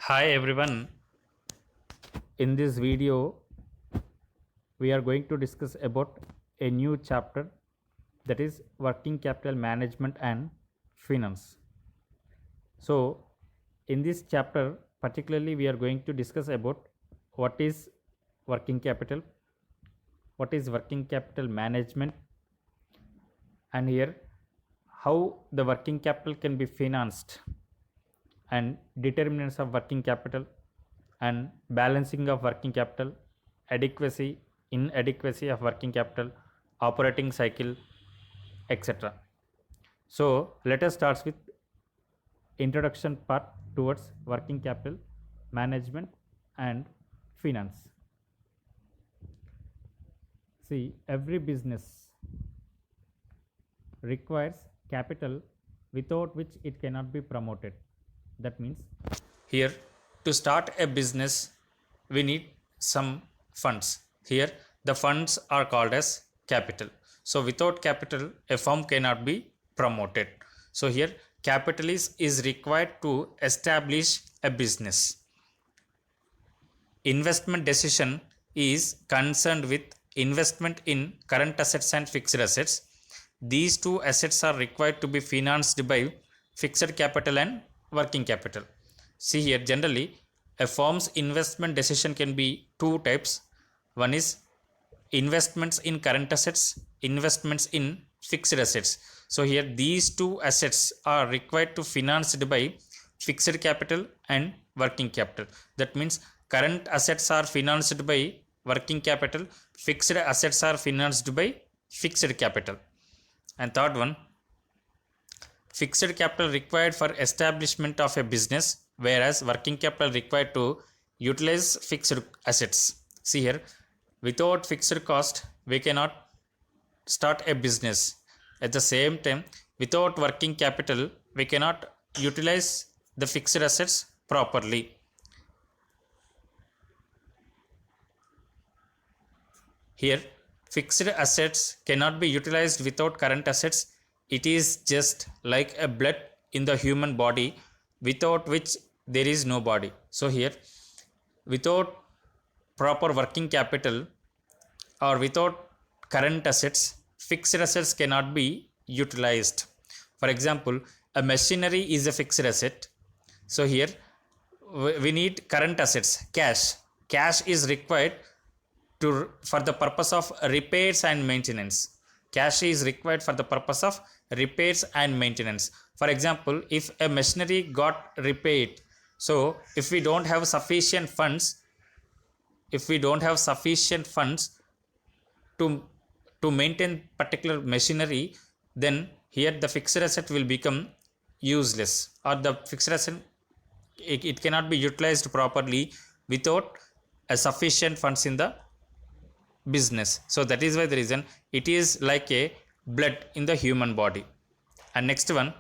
Hi everyone. In this video, we are going to discuss about a new chapter, that is working capital management and finance. So, in this chapter, particularly, we are going to discuss about what is working capital, what is working capital management, and here how the working capital can be financed, and determinants of working capital, and balancing of working capital, adequacy, inadequacy of working capital, operating cycle, etc. So let us start with introduction part towards working capital management and finance. See, every business requires capital without which it cannot be promoted. That means here, to start a business, we need some funds. Here, the funds are called as capital. So, without capital, a firm cannot be promoted. So, here, capital is required to establish a business. Investment decision is concerned with investment in current assets and fixed assets. These two assets are required to be financed by fixed capital and working capital. See here, generally, a firm's investment decision can be two types. One is investments in current assets, investments in fixed assets. So here these two assets are required to financed by fixed capital and working capital. That means current assets are financed by working capital, fixed assets are financed by fixed capital. And third one, fixed capital required for establishment of a business, whereas working capital required to utilize fixed assets. See here, without fixed cost, we cannot start a business. At the same time, without working capital, we cannot utilize the fixed assets properly. Here, fixed assets cannot be utilized without current assets. It is just like a blood in the human body, without which there is no body. So here, without proper working capital or without current assets, fixed assets cannot be utilized. For example, a machinery is a fixed asset. So here we need current assets, cash. Cash is required for the purpose of repairs and maintenance. Cash is required for the purpose of repairs and maintenance. For example, if a machinery got repaired, so if we don't have sufficient funds, to maintain particular machinery, then here the fixed asset will become useless, or the fixed asset it cannot be utilized properly without a sufficient funds in the business. So that is why the reason it is like a blood in the human body. And next one,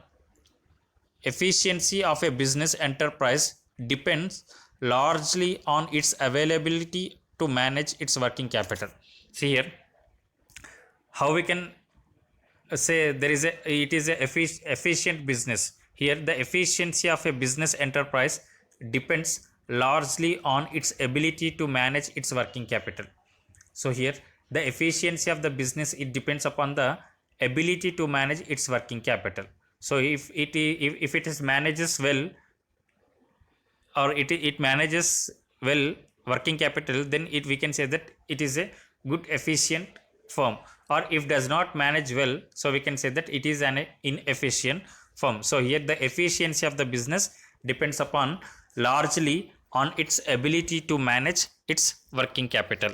efficiency of a business enterprise depends largely on its availability to manage its working capital. See here, how we can say it is a efficient business. Here the efficiency of a business enterprise depends largely on its ability to manage its working capital. So here the efficiency of the business, it depends upon the ability to manage its working capital. So if it is manages well, or it manages well working capital, then we can say that it is a good efficient firm. Or if does not manage well, so we can say that it is an inefficient firm. So here the efficiency of the business depends upon largely on its ability to manage its working capital.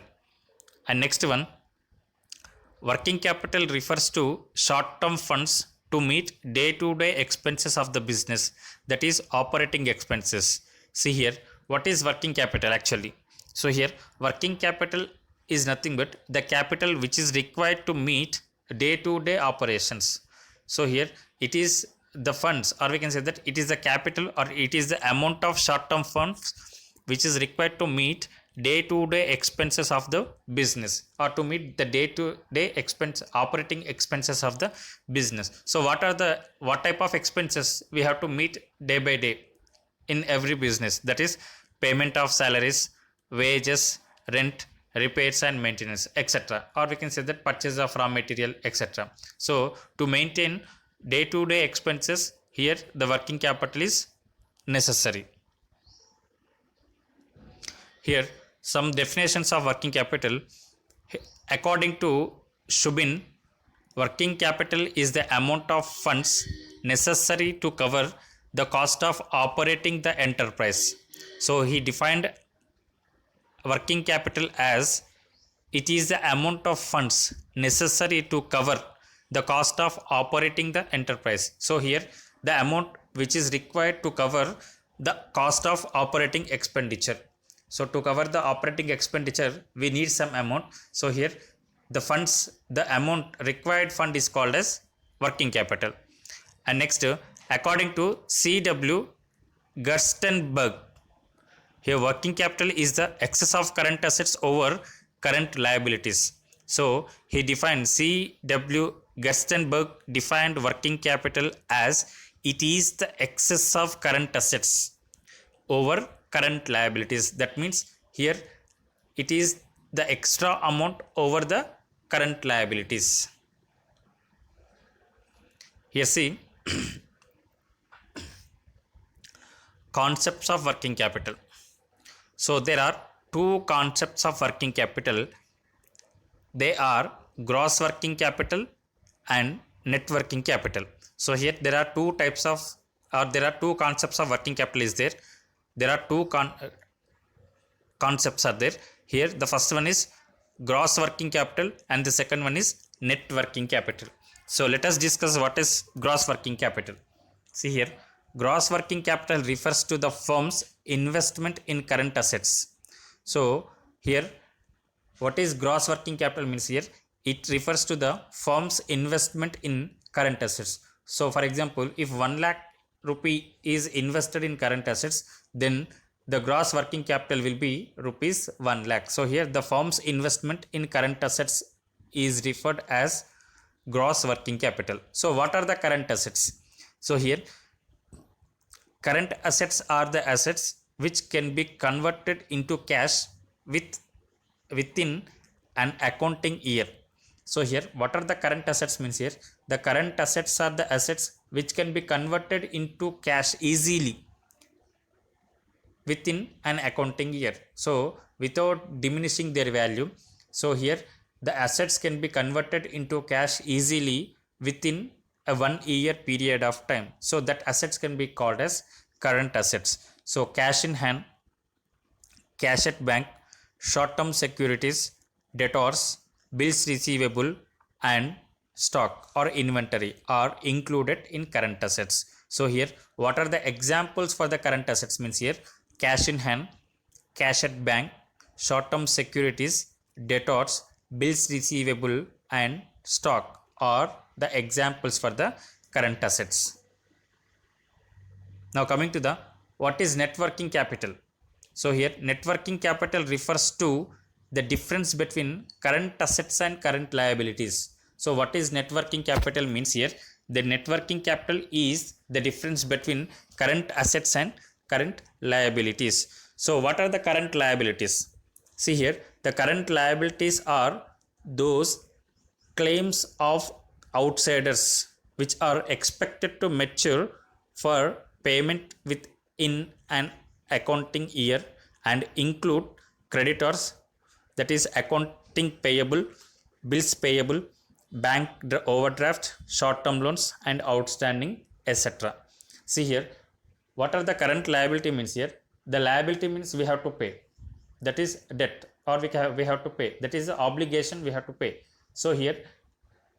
And next one, working capital refers to short-term funds to meet day-to-day expenses of the business, that is operating expenses. See here, what is working capital actually? So here working capital is nothing but the capital which is required to meet day-to-day operations. So here it is the funds, or we can say that it is the capital, or it is the amount of short-term funds which is required to meet day-to-day expenses of the business, or to meet the day-to-day operating expenses of the business. So what type of expenses we have to meet day by day? in every business, that is payment of salaries, wages, rent, repairs and maintenance, etc., or we can say that purchase of raw material, etc. So to maintain day to day expenses, here the working capital is necessary. Here some definitions of working capital. According to Shubin, working capital is the amount of funds necessary to cover the cost of operating the enterprise. So he defined working capital as it is the amount of funds necessary to cover the cost of operating the enterprise. So here the amount which is required to cover the cost of operating expenditure. So to cover the operating expenditure we need some amount. So here the funds, the amount required fund is called as working capital. And next, according to C.W. Gerstenberg, here working capital is the excess of current assets over current liabilities. So he defined, C.W. Gerstenberg defined working capital as it is the excess of current assets over current liabilities. That means here it is the extra amount over the current liabilities. Here see concepts of working capital. So there are two concepts of working capital. They are gross working capital and net working capital. So here there are two types of, or there are two concepts of working capital is there. There are two concepts are there. Here the first one is gross working capital and the second one is net working capital. So let us discuss what is gross working capital. See here, gross working capital refers to the firm's investment in current assets. So here what is gross working capital means, here it refers to the firm's investment in current assets. So for example, if 1 lakh rupee is invested in current assets, then the gross working capital will be rupees 1 lakh. So here the firm's investment in current assets is referred as gross working capital. So what are the current assets? So here current assets are the assets which can be converted into cash within an accounting year. So here what are the current assets means, here the current assets are the assets which can be converted into cash easily within an accounting year, so without diminishing their value. So here the assets can be converted into cash easily within a 1 year period of time. So that assets can be called as current assets. So cash in hand, cash at bank, short term securities, debtors, bills receivable and stock or inventory are included in current assets. So here what are the examples for the current assets means, here cash in hand, cash at bank, short term securities, debtors, bills receivable and stock are the examples for the current assets. Now coming to the what is net working capital. So here net working capital refers to the difference between current assets and current liabilities. So what is net working capital means, here the net working capital is the difference between current assets and current liabilities. So what are the current liabilities? See here the current liabilities are those claims of outsiders which are expected to mature for payment within an accounting year and include creditors, that is accounting payable, bills payable, bank overdraft, short term loans and outstanding, etc. See here what are the current liability means, here the liability means we have to pay, that is debt, or we have to pay, that is the obligation we have to pay. So here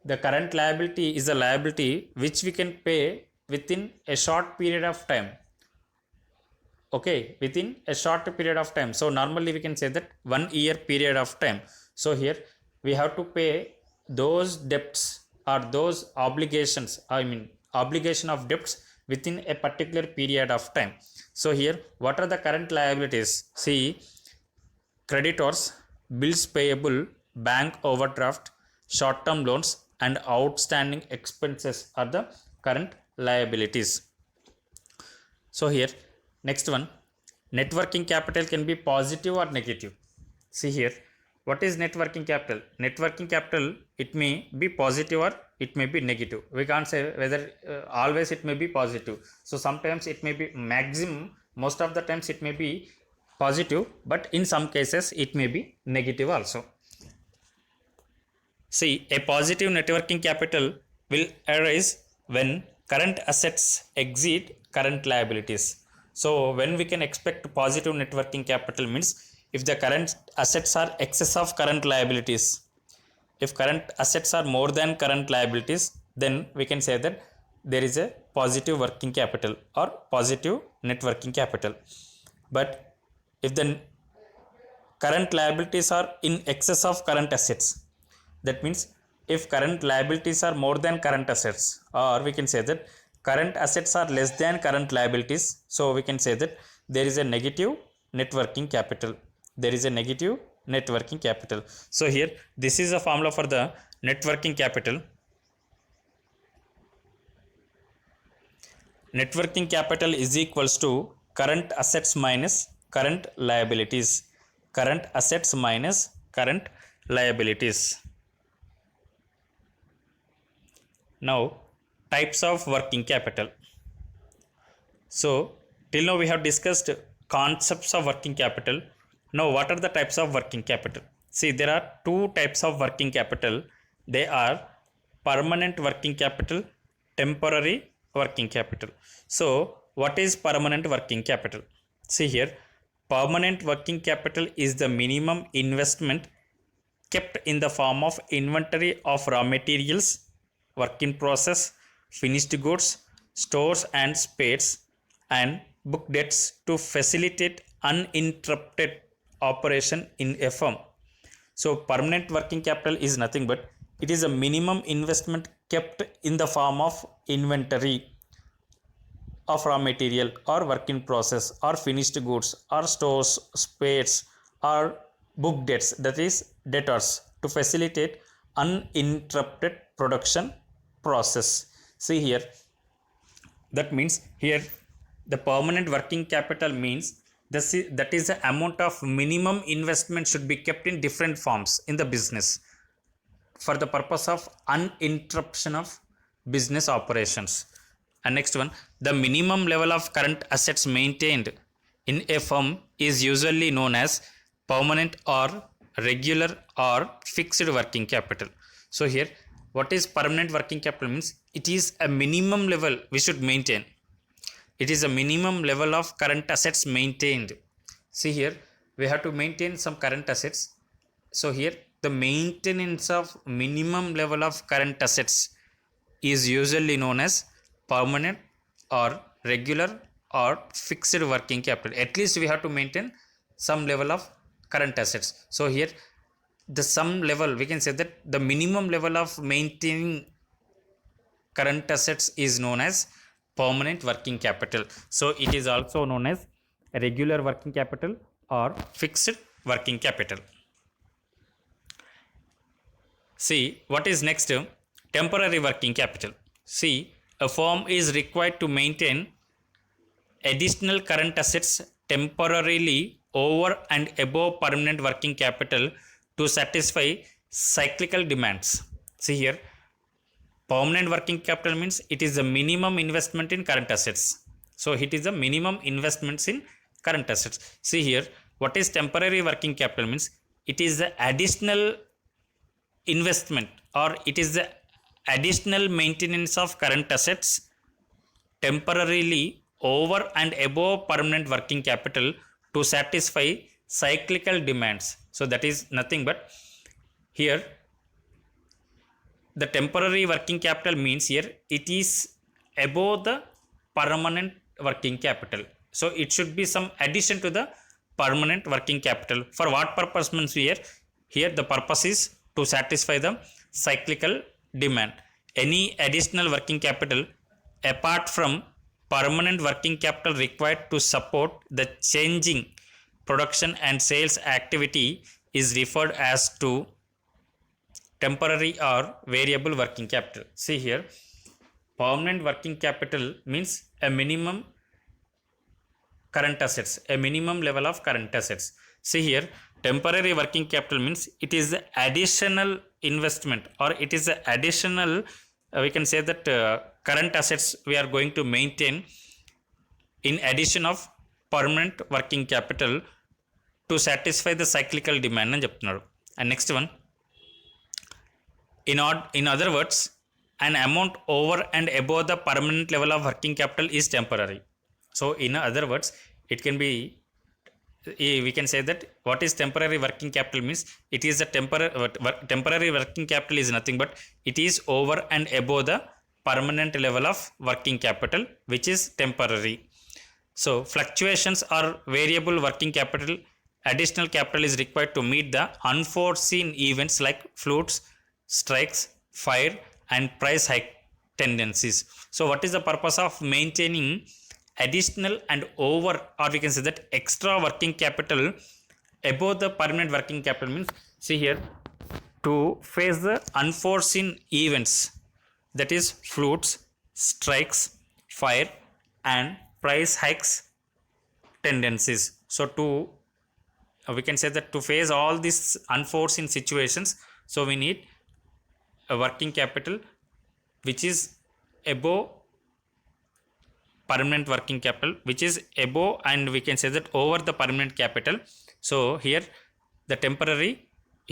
the current liability is a liability which we can pay within a short period of time. Okay, within a short period of time. So normally we can say that 1 year period of time. So here we have to pay those debts or those obligations, obligation of debts within a particular period of time. So here what are the current liabilities? See, creditors, bills payable, bank overdraft, short term loans and outstanding expenses are the current liabilities. So here Next one, net working capital can be positive or negative. See here, what is net working capital? Net working capital, it may be positive or it may be negative. We can't say whether always it may be positive. So sometimes it may be maximum, most of the times it may be positive, but in some cases it may be negative also. See, a positive net working capital will arise when current assets exceed current liabilities. So, when we can expect positive net working capital means if the current assets are excess of current liabilities. If current assets are more than current liabilities, then we can say that there is a positive working capital or positive net working capital. But if the current liabilities are in excess of current assets, that means if current liabilities are more than current assets, or we can say that current assets are less than current liabilities, so we can say that there is a negative net working capital. There is a negative net working capital. So here this is a formula for the net working capital. Net working capital is equals to current assets minus current liabilities. Current assets minus current liabilities. Now, types of working capital. So, till now we have discussed concepts of working capital. Now, what are the types of working capital? See, there are two types of working capital. They are permanent working capital, temporary working capital. So, what is permanent working capital? See here, permanent working capital is the minimum investment kept in the form of inventory of raw materials, work in process, finished goods, stores and spares, and book debts to facilitate uninterrupted operation in a firm. So, permanent working capital is nothing but it is a minimum investment kept in the form of inventory of raw material or work in process or finished goods or stores, spares, or book debts, that is debtors, to facilitate uninterrupted production process. See here, that means here the permanent working capital means that is the amount of minimum investment should be kept in different forms in the business for the purpose of uninterruption of business operations. And next one, the minimum level of current assets maintained in a firm is usually known as permanent or regular or fixed working capital. So here, what is permanent working capital means? It is a minimum level we should maintain. It is a minimum level of current assets maintained. See here, we have to maintain some current assets. So here, the maintenance of minimum level of current assets is usually known as permanent or regular or fixed working capital. At least we have to maintain some level of current assets. So here the some level, we can say that the minimum level of maintaining current assets is known as permanent working capital. So it is also known as regular working capital or fixed working capital. See, what is next? Temporary working capital. See, a firm is required to maintain additional current assets temporarily over and above permanent working capital to satisfy cyclical demands. See here, permanent working capital means it is the minimum investment in current assets. So it is the minimum investments in current assets. See here, what is temporary working capital means? It is the additional investment or it is the additional maintenance of current assets temporarily over and above permanent working capital to satisfy cyclical demands. So that is nothing but here the temporary working capital means here it is above the permanent working capital. So it should be some addition to the permanent working capital. For what purpose means here? Here the purpose is to satisfy the cyclical demand. Any additional working capital apart from permanent working capital required to support the changing production and sales activity is referred as to temporary or variable working capital. See here, permanent working capital means a minimum current assets, a minimum level of current assets. See here, temporary working capital means it is the additional investment, or it is the additional, we can say that current assets we are going to maintain in addition of permanent working capital to satisfy the cyclical demand అని చెప్తున్నాడు. And next one, in other words, an amount over and above the permanent level of working capital is temporary. So in other words, it can be, we can say that what is temporary working capital means it is a temporary working capital is nothing but it is over and above the permanent level of working capital which is temporary. So fluctuations or variable working capital, additional capital is required to meet the unforeseen events like floods, strikes, fire and price hike tendencies. So what is the purpose of maintaining additional and over, or we can say that extra working capital above the permanent working capital means, see here, to face the unforeseen events, that is floods, strikes, fire and price hikes tendencies. So to we can say that to face all these unforeseen situations, so we need a working capital which is above permanent working capital, which is above, and we can say that over the permanent capital. So here the temporary,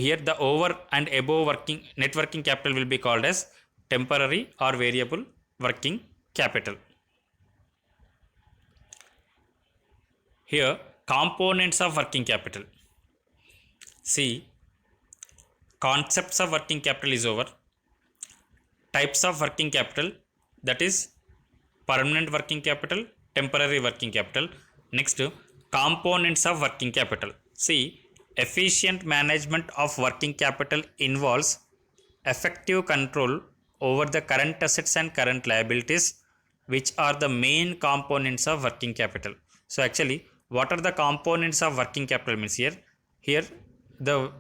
here the over and above working net working capital will be called as temporary or variable working capital. Here components of working capital. See, concepts of working capital is over. Types of working capital, that is permanent working capital, temporary working capital. Next, components of working capital. See, efficient management of working capital involves effective control over the current assets and current liabilities, which are the main components of working capital. So actually, what are the components of working capital means here the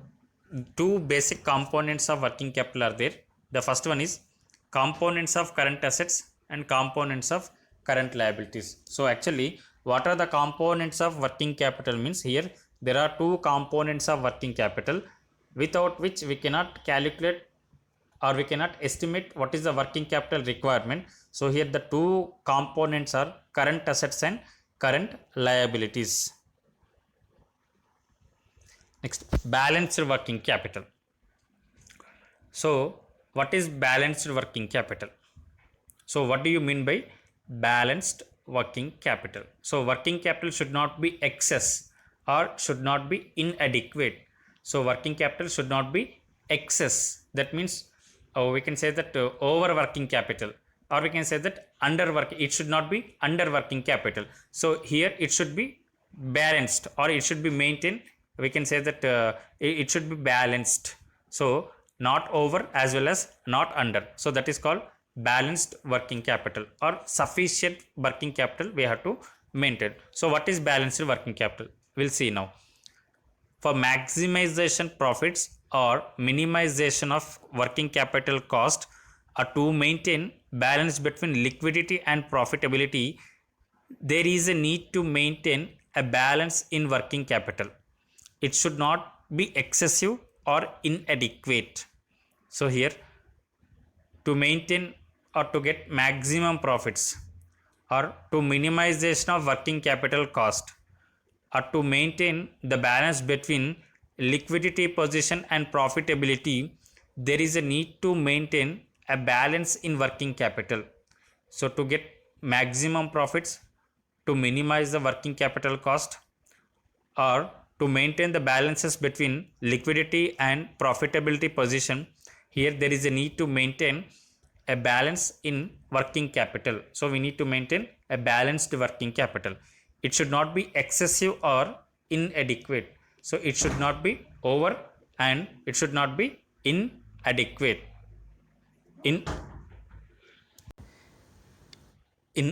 two basic components of working capital are there. The first one is components of current assets and components of current liabilities. So actually, what are the components of working capital means, here there are two components of working capital without which we cannot calculate or we cannot estimate what is the working capital requirement. So here the two components are current assets and current liabilities. Next, balanced working capital. So what is balanced working capital? So what do you mean by balanced working capital? So working capital should not be excess or should not be inadequate. So working capital should not be excess. That means we can say that over working capital, or we can say that under work, it should not be under working capital. So here it should be balanced, or it should be maintained. We can say that it should be balanced. So not over as well as not under. So that is called balanced working capital, or sufficient working capital we have to maintain. So what is balanced working capital? We'll see now. For maximization profits or minimization of working capital cost, or to maintain balance between liquidity and profitability, there is a need to maintain a balance in working capital. It should not be excessive or inadequate. So here, to maintain or to get maximum profits, or to minimization of working capital cost, or to maintain the balance between liquidity position and profitability, there is a need to maintain a balance in working capital. So to get maximum profits, to minimize the working capital cost, or to maintain the balances between liquidity and profitability position, here there is a need to maintain a balance in working capital. So we need to maintain a balanced working capital. It should not be excessive or inadequate. So it should not be over and it should not be inadequate. In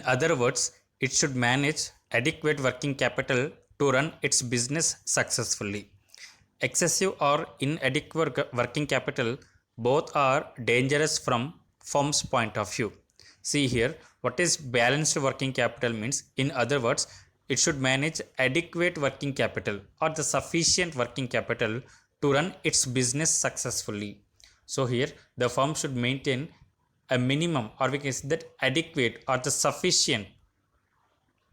other words, it should manage adequate working capital to run its business successfully. Excessive or inadequate working capital both are dangerous from firm's point of view. See here, what is balanced working capital means, in other words, it should manage adequate working capital or the sufficient working capital to run its business successfully. So here the firm should maintain a minimum, or we can say that adequate or the sufficient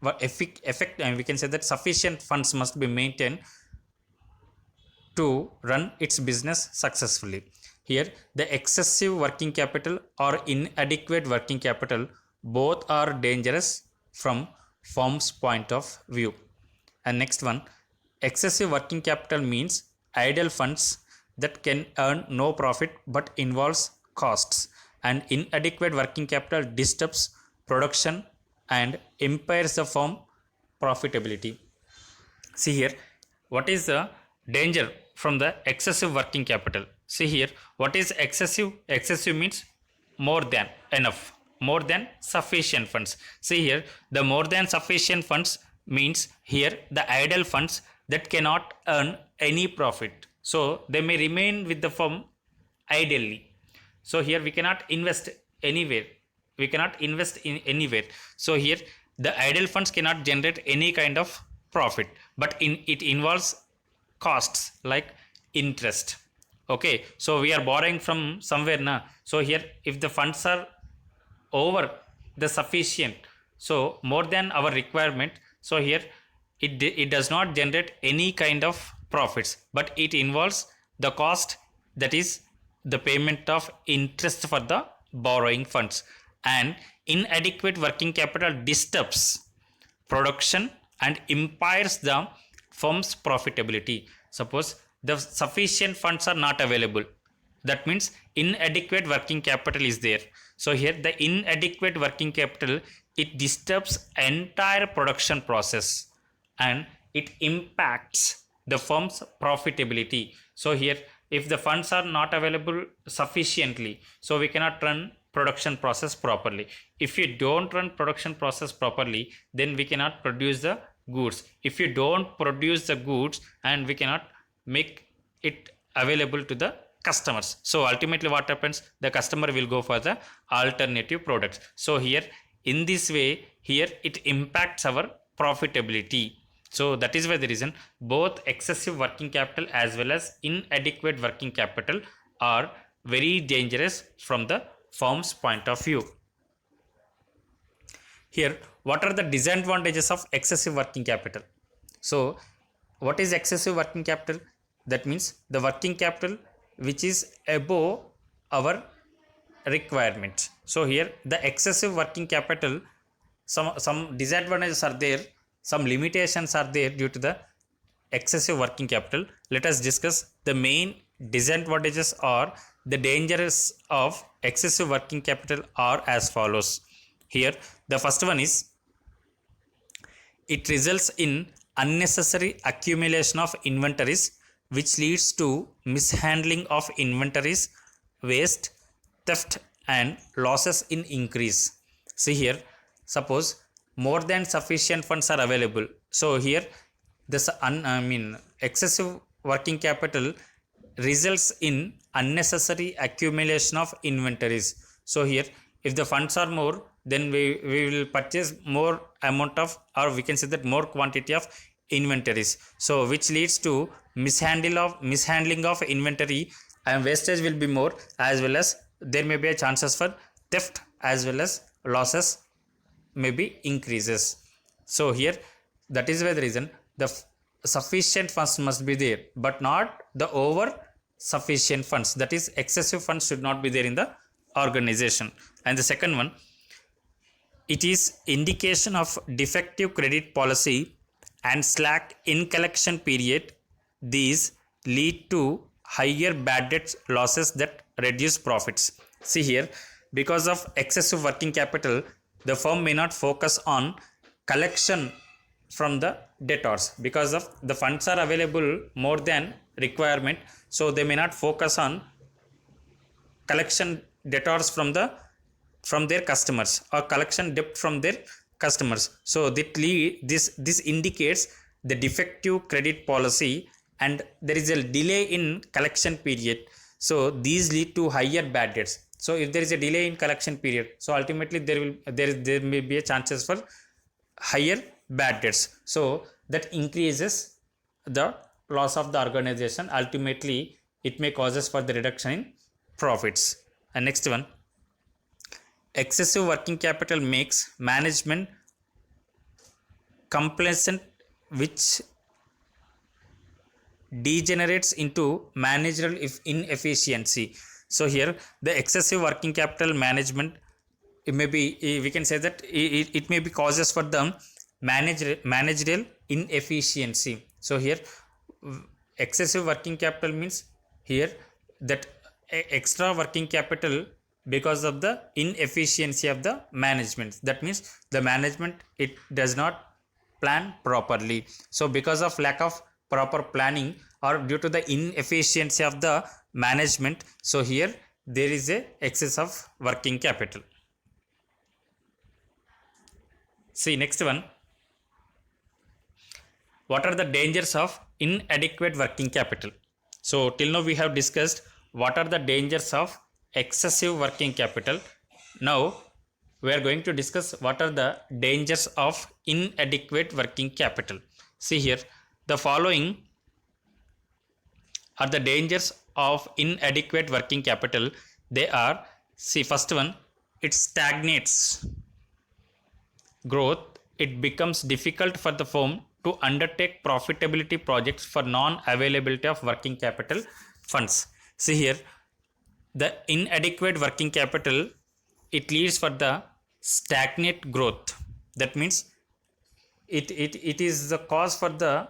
effect, and we can say that sufficient funds must be maintained to run its business successfully. Here, the excessive working capital or inadequate working capital both are dangerous from firm's point of view. And next one, excessive working capital means idle funds that can earn no profit but involves costs, and inadequate working capital disturbs production and impairs the firm profitability. See here, what is the danger from the excessive working capital? See here, what is excessive? Excessive means more than enough, more than sufficient funds. See here, the more than sufficient funds means here the idle funds that cannot earn any profit. So they may remain with the firm idly. So here we cannot invest anywhere. We cannot invest in anywhere. So here the idle funds cannot generate any kind of profit, but it involves costs like interest. Okay, so we are borrowing from somewhere now. So here if the funds are over the sufficient, so more than our requirement, so here it does not generate any kind of profits, but it involves the cost, that is the payment of interest for the borrowing funds. And inadequate working capital disturbs production and impairs the firm's profitability. Suppose the sufficient funds are not available, that means inadequate working capital is there. So here the inadequate working capital, it disturbs entire production process and it impacts the firm's profitability. So here if the funds are not available sufficiently, so we cannot run production process properly. If you don't run production process properly, then we cannot produce the goods. If you don't produce the goods, and we cannot make it available to the customers, so ultimately what happens, the customer will go for the alternative products. So here in this way, here it impacts our profitability. So that is why the reason both excessive working capital as well as inadequate working capital are very dangerous from the firm's point of view. Here, what are the disadvantages of excessive working capital? So what is excessive working capital? That means the working capital which is above our requirement. So here the excessive working capital, some disadvantages are there, some limitations are there due to the excessive working capital. Let us discuss the main disadvantages or the dangers of excessive working capital are as follows. Here the first one is, it results in unnecessary accumulation of inventories, which leads to mishandling of inventories, waste, theft and losses in increase. See here, suppose more than sufficient funds are available. So here this excessive working capital results in unnecessary accumulation of inventories. So here if the funds are more, then we will purchase more amount of, or we can say that more quantity of inventories, so which leads to mishandling of inventory, and wastage will be more, as well as there may be a chances for theft, as well as losses may be increases. So here that is why the reason the sufficient funds must be there, but not the over sufficient funds, that is excessive funds should not be there in the organization. And the second one, it is indication of defective credit policy and slack in collection period. These lead to higher bad debts losses that reduce profits. See here, because of excessive working capital, the firm may not focus on collection from the debtors, because of the funds are available more than requirement, so they may not focus on collection debtors from their customers, or collection debt from their customers. So this indicates the defective credit policy, and there is a delay in collection period, so these lead to higher bad debts. So if there is a delay in collection period, so ultimately there may be a chances for higher bad debts. So that increases the loss of the organization. Ultimately, it may causes for the reduction in profits. And next one, excessive working capital makes management complacent, which degenerates into managerial inefficiency. So here the excessive working capital management, it may be, we can say that it may be causes for the managerial inefficiency. So here excessive working capital means here that extra working capital because of the inefficiency of the management. That means the management, it does not plan properly. So because of lack of proper planning or due to the inefficiency of the management, so here there is a excess of working capital. See next one, what are the dangers of inadequate working capital? So till now we have discussed what are the dangers of excessive working capital. Now we are going to discuss what are the dangers of inadequate working capital. See here, the following are the dangers of inadequate working capital. They are, see first one, it stagnates growth. It becomes difficult for the firm to undertake profitability projects for non-availability of working capital funds. See here, the inadequate working capital, it leads for the stagnant growth. That means it is the cause for the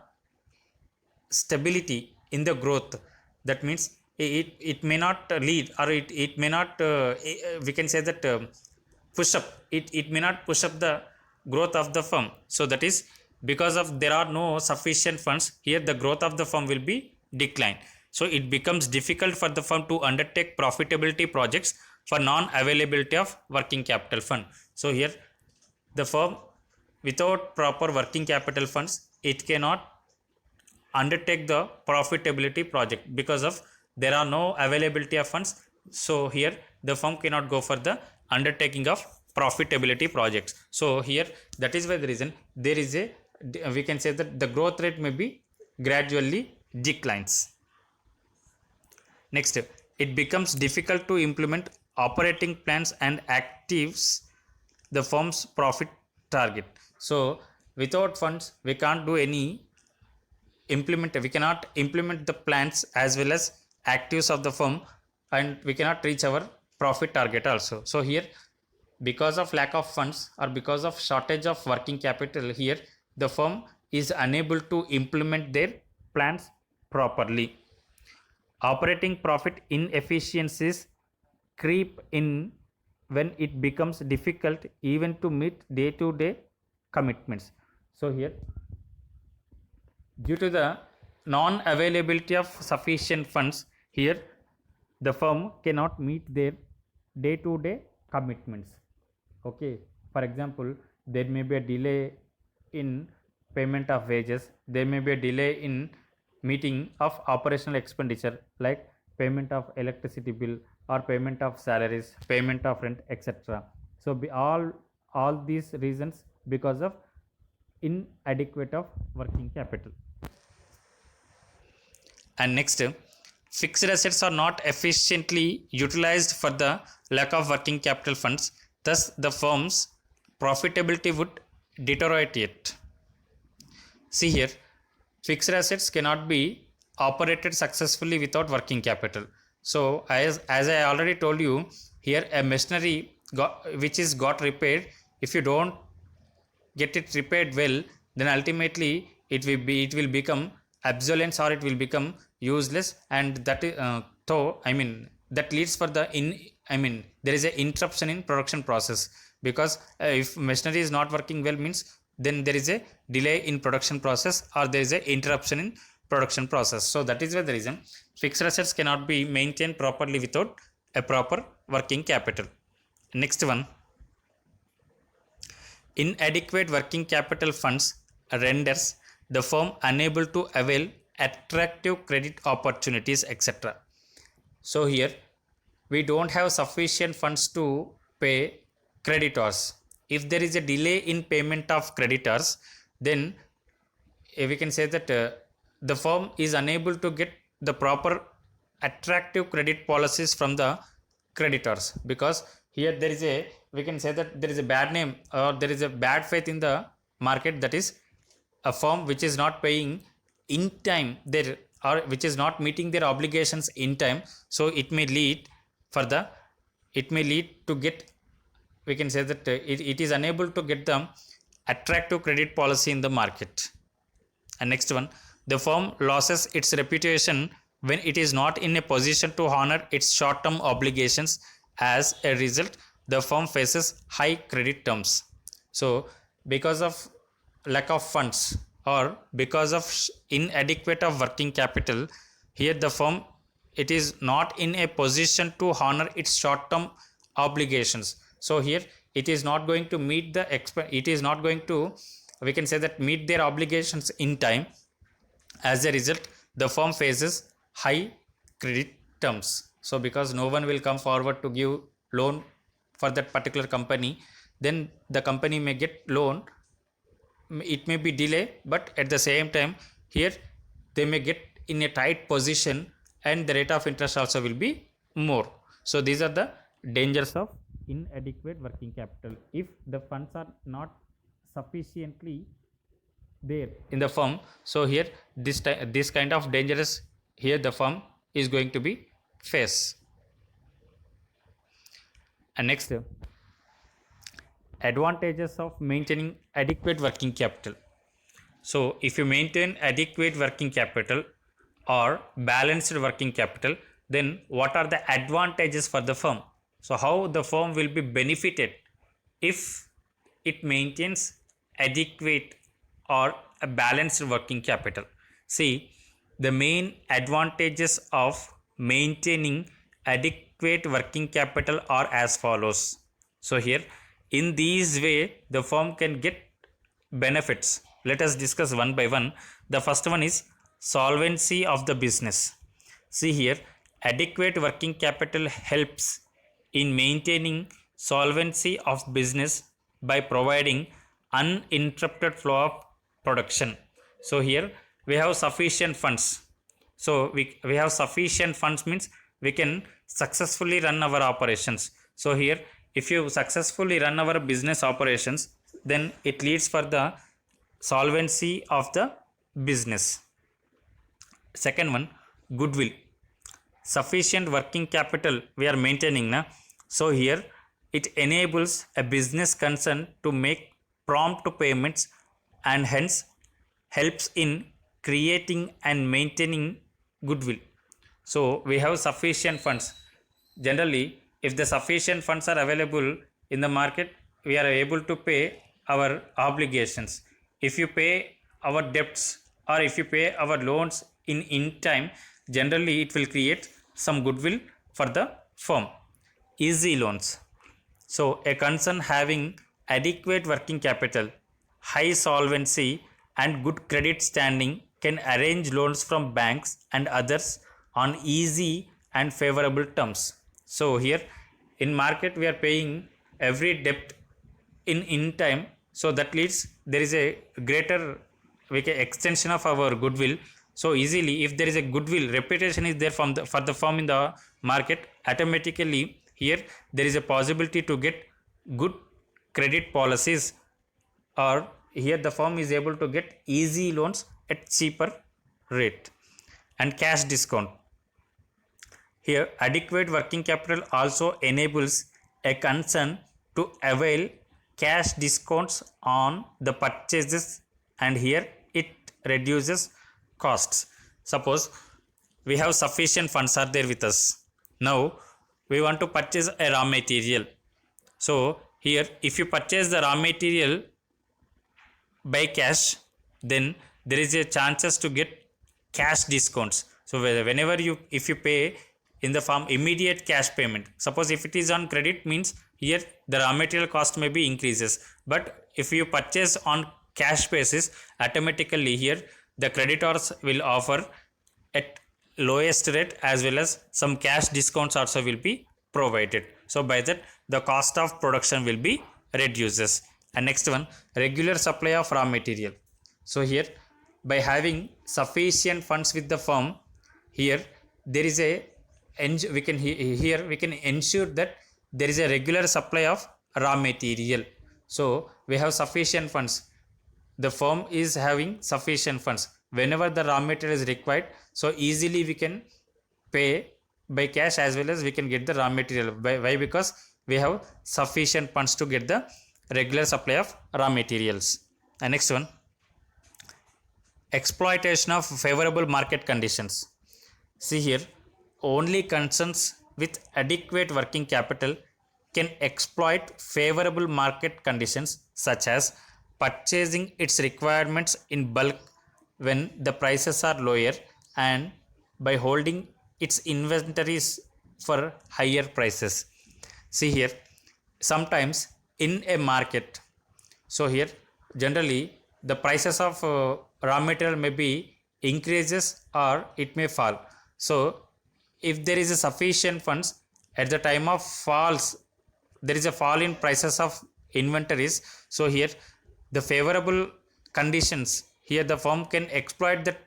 stability in the growth. That means it may not lead, or it may not we can say that push up, it may not push up the growth of the firm. So that is because of there are no sufficient funds, here the growth of the firm will be declined. So it becomes difficult for the firm to undertake profitability projects for non-availability of working capital fund. So here the firm without proper working capital funds, it cannot undertake the profitability project because of there are no availability of funds. So here the firm cannot go for the undertaking of profitability projects. So here that is why the reason there is a, we can say that the growth rate may be gradually declines. Next, it becomes difficult to implement operating plans and actives the firm's profit target. So without funds we can't do any we cannot implement the plans as well as actives of the firm, and we cannot reach our profit target also. So here because of lack of funds or because of shortage of working capital, here the firm is unable to implement their plans properly. Operating profit inefficiencies creep in when it becomes difficult even to meet day-to-day commitments. So here due to the non-availability of sufficient funds, here the firm cannot meet their day-to-day commitments. Okay, for example, there may be a delay in payment of wages, there may be a delay in meeting of operational expenditure like payment of electricity bill or payment of salaries, payment of rent, etc. So all these reasons because of inadequate of working capital. And next, fixed assets are not efficiently utilized for the lack of working capital funds. Thus, the firm's profitability would deteriorate. See here, fixed assets cannot be operated successfully without working capital. So, as I already told you, here a machinery which is got repaired, if you don't get it repaired well, then ultimately it will become obsolete or it will become useless, and that is that leads for the there is a interruption in production process, because if machinery is not working well means then there is a delay in production process or there is a interruption in production process. So that is why the reason fixed assets cannot be maintained properly without a proper working capital. Next one, inadequate working capital funds renders the firm unable to avail attractive credit opportunities, etc. So here we don't have sufficient funds to pay creditors. If there is a delay in payment of creditors, then we can say that the firm is unable to get the proper attractive credit policies from the creditors, because here there is a, we can say that there is a bad name or there is a bad faith in the market, that is a firm which is not paying in time their, or which is not meeting their obligations in time. So it may lead for the, it may lead to get, we can say that it is unable to get the attractive credit policy in the market. And next one, the firm loses its reputation when it is not in a position to honor its short-term obligations. As a result, the firm faces high credit terms. So because of lack of funds or because of inadequate of working capital, here the firm, it is not in a position to honor its short-term obligations. So here it is not going to meet the it is not going to, we can say that, meet their obligations in time. As a result, the firm faces high credit terms. So because no one will come forward to give loan for that particular company, then the company may get loan, it may be delay, but at the same time here they may get in a tight position and the rate of interest also will be more. So these are the dangers of inadequate working capital. If the funds are not sufficiently there in the firm, so here this kind of dangerous here the firm is going to be face. And next, advantages of maintaining adequate working capital. So if you maintain adequate working capital or balanced working capital, then what are the advantages for the firm? So how the firm will be benefited if it maintains adequate or a balanced working capital? See, the main advantages of maintaining adequate working capital are as follows. So here, in these way, the firm can get benefits. Let us discuss one by one. The first one is solvency of the business. See here, adequate working capital helps in maintaining solvency of business by providing uninterrupted flow of production. So here we have sufficient funds. So we have sufficient funds means we can successfully run our operations. So here if you successfully run our business operations, then it leads for the solvency of the business. Second one, goodwill. Sufficient working capital we are maintaining na. So here it enables a business concern to make prompt payments and hence helps in creating and maintaining goodwill. So we have sufficient funds. Generally, if the sufficient funds are available in the market, we are able to pay our obligations. If you pay our debts or if you pay our loans in time, generally it will create some goodwill for the firm. Easy loans. So a concern having adequate working capital, high solvency and good credit standing can arrange loans from banks and others on easy and favorable terms. So here in market we are paying every debt in time, so that leads there is a greater extension of our goodwill. So easily, if there is a goodwill, reputation is there from for the firm in the market, automatically here there is a possibility to get good credit policies, or here the firm is able to get easy loans at cheaper rate. And cash discount. Here adequate working capital also enables a concern to avail cash discounts on the purchases, and here it reduces costs. Suppose we have sufficient funds are there with us. Now we want to purchase a raw material. So here if you purchase the raw material by cash, then there is a chances to get cash discounts. So whenever if you pay in the form immediate cash payment, suppose if it is on credit, means here the raw material cost may be increases, but if you purchase on cash basis, automatically here the creditors will offer at lowest rate, as well as some cash discounts also will be provided. So by that the cost of production will be reduces. And next one, regular supply of raw material. So here, by having sufficient funds with the firm, here there is a we can here we can ensure that there is a regular supply of raw material. So we have sufficient funds. The firm is having sufficient funds. Whenever the raw material is required, so easily we can pay by cash as well as we can get the raw material. Why? Because we have sufficient funds to get the regular supply of raw materials. And next one, exploitation of favorable market conditions. See here, only concerns with adequate working capital can exploit favorable market conditions, such as purchasing its requirements in bulk when the prices are lower, and by holding its inventories for higher prices. See here, sometimes in a market, so here generally the prices of raw material may be increases or it may fall. So if there is a sufficient funds at the time of falls, there is a fall in prices of inventories. So here the favorable conditions, here the firm can exploit that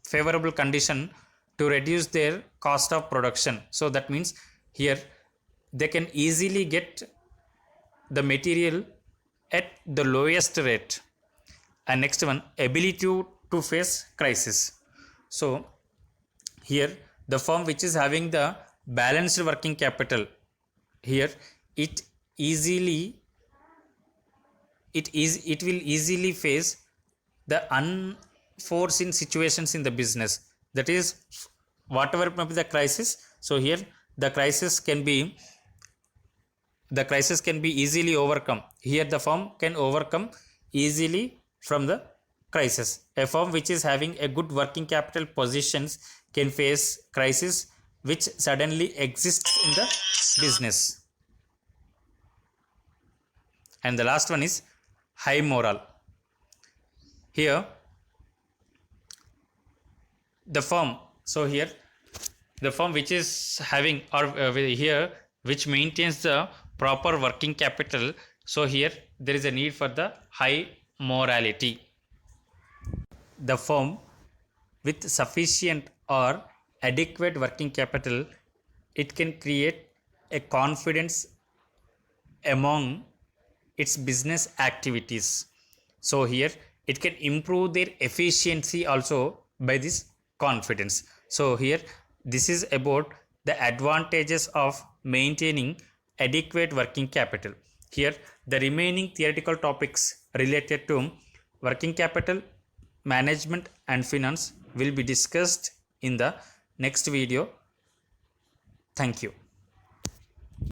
favorable condition to reduce their cost of production. So that means here they can easily get the material at the lowest rate. And next one, ability to face crisis. So here the firm which is having the balanced working capital, here it will easily face the unforeseen situations in the business. That is, whatever may be the crisis, so here the crisis can be easily overcome. Here the firm can overcome easily from the crisis. A firm which is having a good working capital positions can face crisis which suddenly exists in the business. And the last one is high morale. Here the firm, so here the firm which is having or here which maintains the proper working capital, so here there is a need for the high morality. The firm with sufficient or adequate working capital, it can create a confidence among its business activities. So here it can improve their efficiency also by this confidence. So here this is about the advantages of maintaining adequate working capital. Here the remaining theoretical topics related to working capital management and finance will be discussed in the next video. Thank you.